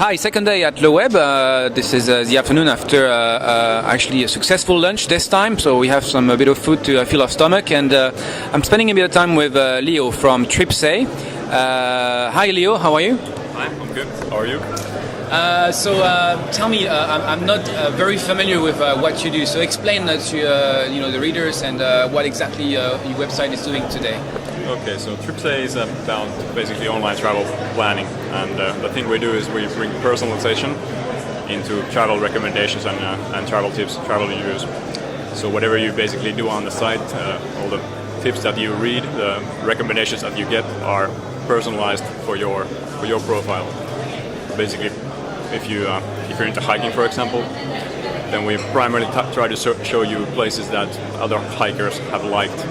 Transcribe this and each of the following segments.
Hi, second day at Le Web. This is the afternoon after actually a successful lunch this time. So we have some a bit of food to fill our stomach, and I'm spending a bit of time with Leo from Tripsay. Hi, Leo. How are you? Hi, I'm good. How are you? So tell me, I'm not very familiar with what you do. So explain that to the readers and what exactly your website is doing today. Okay, so Tripsay is about basically online travel planning, and the thing we do is we bring personalization into travel recommendations and travel tips, travel reviews. So whatever you basically do on the site, all the tips that you read, the recommendations that you get are personalized for your profile. Basically, if you're into hiking, for example, then we primarily try to show you places that other hikers have liked,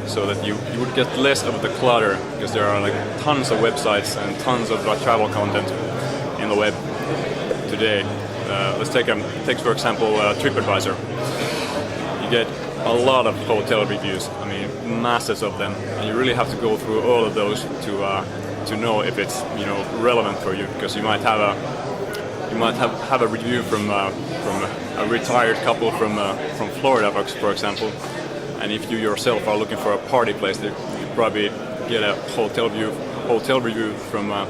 so that you would get less of the clutter, because there are like tons of websites and tons of travel content in the web today. Let's take for example TripAdvisor. You get a lot of hotel reviews. I mean, masses of them, and you really have to go through all of those to know if it's relevant for you, because you might have a review from a retired couple from Florida, for example. And if you yourself are looking for a party place, you probably get a hotel review from a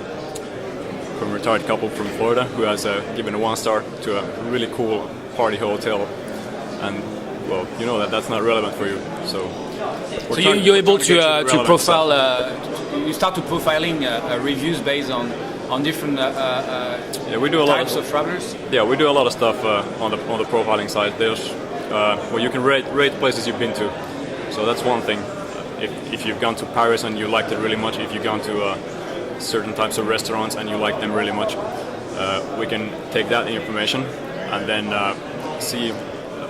retired couple from Florida who has given a 1-star to a really cool party hotel. And well, you know that's not relevant for you. So you're able to profile. You start to profiling reviews based on different we do a lot types of travelers. Yeah, we do a lot of stuff on the profiling side. There's where you can rate places you've been to. So that's one thing. If you've gone to Paris and you liked it really much, if you've gone to certain types of restaurants and you like them really much, we can take that information and then see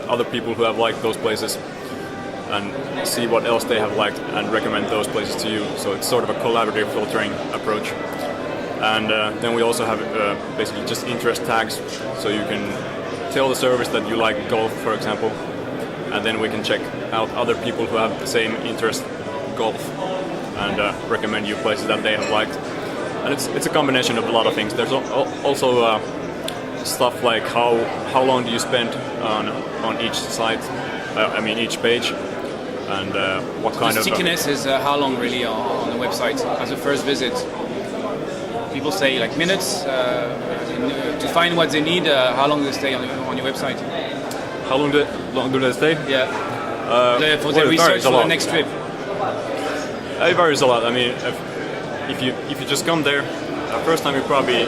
other people who have liked those places and see what else they have liked and recommend those places to you. So it's sort of a collaborative filtering approach. And then we also have basically just interest tags, so you can tell the service that you like golf, for example, and then we can check out other people who have the same interest, golf, and recommend you places that they have liked. And it's a combination of a lot of things. There's also stuff like how long do you spend on each site, each page, and what kind of stickiness is how long really on the website as a first visit. People say like minutes to find what they need. How long do they stay on your website? How long do they stay? Yeah. For the research for the next trip. It varies a lot. I mean, if you just come there, first time you probably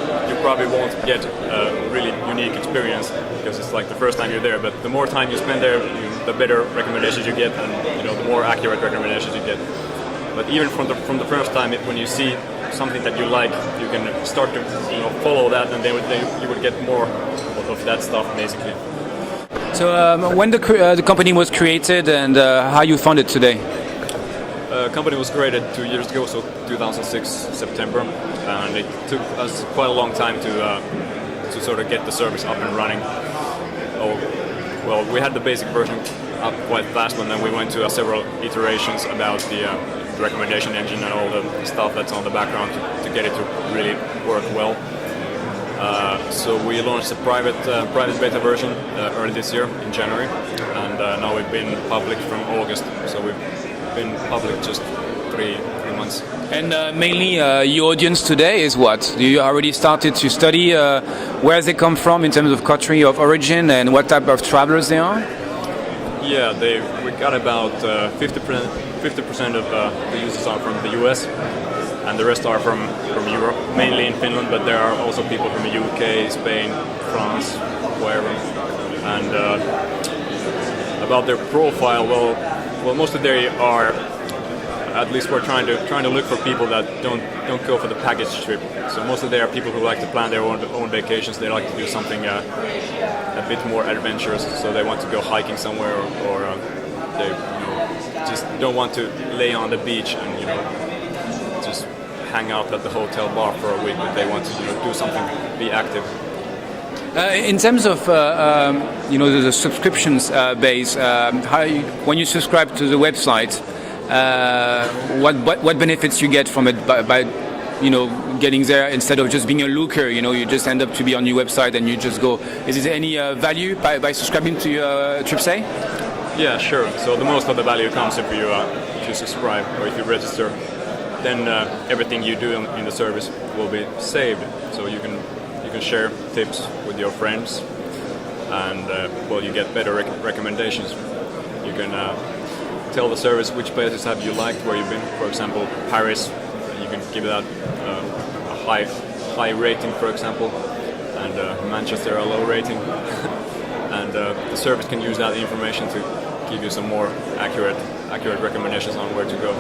won't get a really unique experience, because it's like the first time you're there. But the more time you spend there, the better recommendations you get, and the more accurate recommendations you get. But even from the first time, when you see something that you like, you can start to follow that, and then you would get more of that stuff basically. So when the company was created and how you found it today? The company was created 2 years ago, so 2006 September, and it took us quite a long time to sort of get the service up and running. Well, we had the basic version up quite fast, and then we went to several iterations about the recommendation engine and all the stuff that's on the background to get it to really work well. So we launched a private beta version early this year in January, and now we've been public from August. So we've been public just three months. And mainly your audience today is what? Do you already started to study where they come from in terms of country of origin and what type of travelers they are? Yeah, we got about 50% of the users are from the US, and the rest are from Europe, mainly in Finland, but there are also people from the UK, Spain, France, wherever. And about their profile, well, most of they are, at least we're trying to look for people that don't go for the package trip. So most of they are people who like to plan their own vacations. They like to do something a bit more adventurous. So they want to go hiking somewhere, or they just don't want to lay on the beach and just hang out at the hotel bar for a week, but they want to do something, be active. In terms of the subscriptions base, when you subscribe to the website, what benefits you get from it by getting there instead of just being a looker. You just end up to be on your website and you just go. Is there any value by subscribing to TripSay? Yeah, sure. So the most of the value comes if you subscribe or if you register. Then everything you do in the service will be saved. So you can share tips with your friends, and you get better recommendations. You can tell the service which places have you liked, where you've been. For example, Paris, you can give that a high rating, for example, and Manchester a low rating. And the service can use that information to give you some more accurate recommendations on where to go.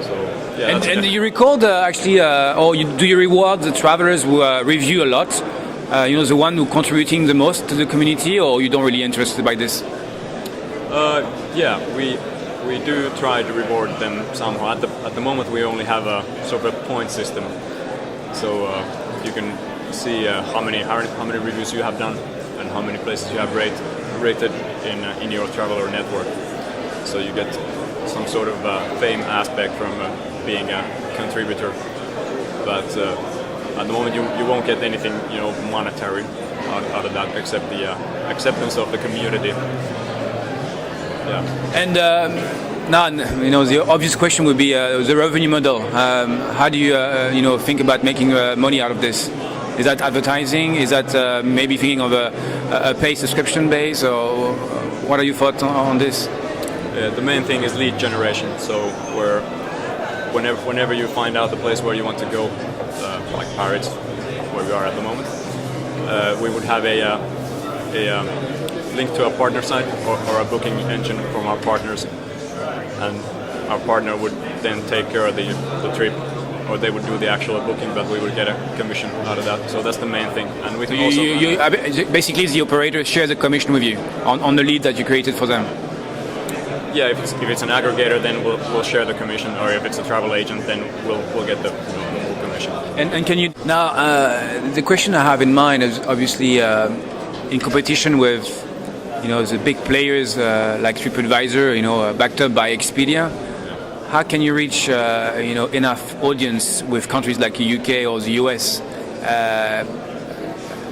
So, yeah, and do you record do you reward the travelers who review a lot? The one who contributing the most to the community, or you don't really interested by this? Yeah, we do try to reward them somehow. At the moment, we only have a sort of a point system, so you can see how many reviews you have done and how many places you have rated in your traveler network. So you get some sort of fame aspect from being a contributor, but at the moment you won't get anything monetary out of that except the acceptance of the community. Yeah. And now, the obvious question would be the revenue model. How do you think about making money out of this? Is that advertising? Is that maybe thinking of a paid subscription base, or what are your thoughts on this? The main thing is lead generation. So whenever you find out the place where you want to go, like Paris, where we are at the moment, we would have a link to a partner site or a booking engine from our partners, and our partner would then take care of the trip, or they would do the actual booking, but we would get a commission out of that. So that's the main thing. And we can basically the operator shares the commission with you on the lead that you created for them. Yeah, if it's an aggregator, then we'll share the commission, or if it's a travel agent, then we'll get the full commission. And can you now? The question I have in mind is obviously in competition with the big players like TripAdvisor, backed up by Expedia. How can you reach enough audience with countries like the UK or the US?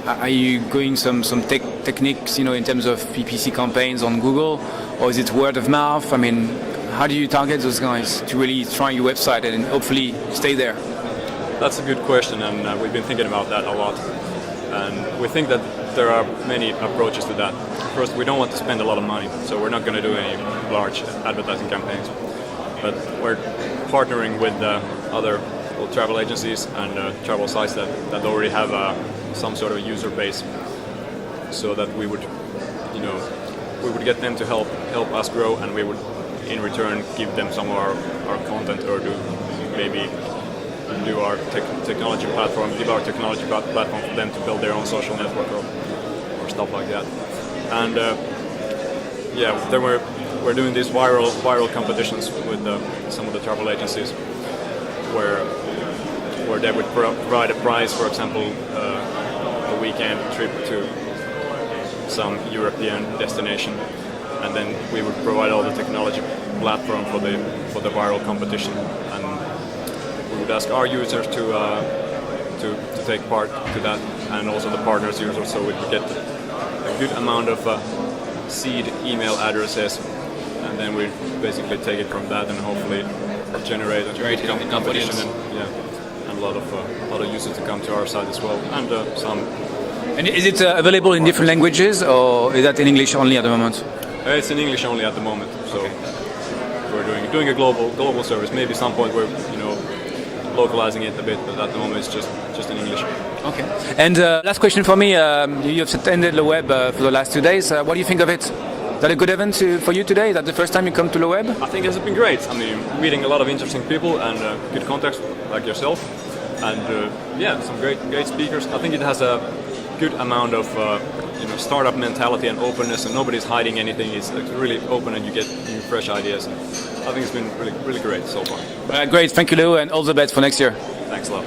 Are you going some techniques in terms of PPC campaigns on Google, or is it word of mouth? I mean, how do you target those guys to really try your website and hopefully stay there? That's a good question, and we've been thinking about that a lot. And we think that there are many approaches to that. First, we don't want to spend a lot of money, so we're not going to do any large advertising campaigns. But we're partnering with other travel agencies and travel sites that already have some sort of user base, so that we would get them to help us grow, and we would in return give them some of our content, or do our technology platform, give our technology platform for them to build their own social network or stuff like that. And then we're doing these viral competitions with some of the travel agencies, where they would provide a prize, for example, a weekend trip to some European destination, and then we would provide all the technology platform for the viral competition, and we would ask our users to take part to that, and also the partners' users, so we would get a good amount of seed email addresses, and then we basically take it from that and hopefully generate a competition and a lot of users to come to our site as well, and some. And is it available in different languages, or is that in English only at the moment? It's in English only at the moment. So we're doing a global service. Maybe some point we're localizing it a bit, but at the moment it's just in English. Okay. And last question for me. You have attended Le Web for the last 2 days. What do you think of it? Is that a good event for you today? Is that the first time you come to Le Web? I think it's been great. I mean, meeting a lot of interesting people and good contacts like yourself, and some great speakers. I think it has a good amount of startup mentality and openness, and nobody's hiding anything. It's really open, and you get new, fresh ideas. I think it's been really great so far. Great, thank you, Leo, and all the best for next year. Thanks a lot.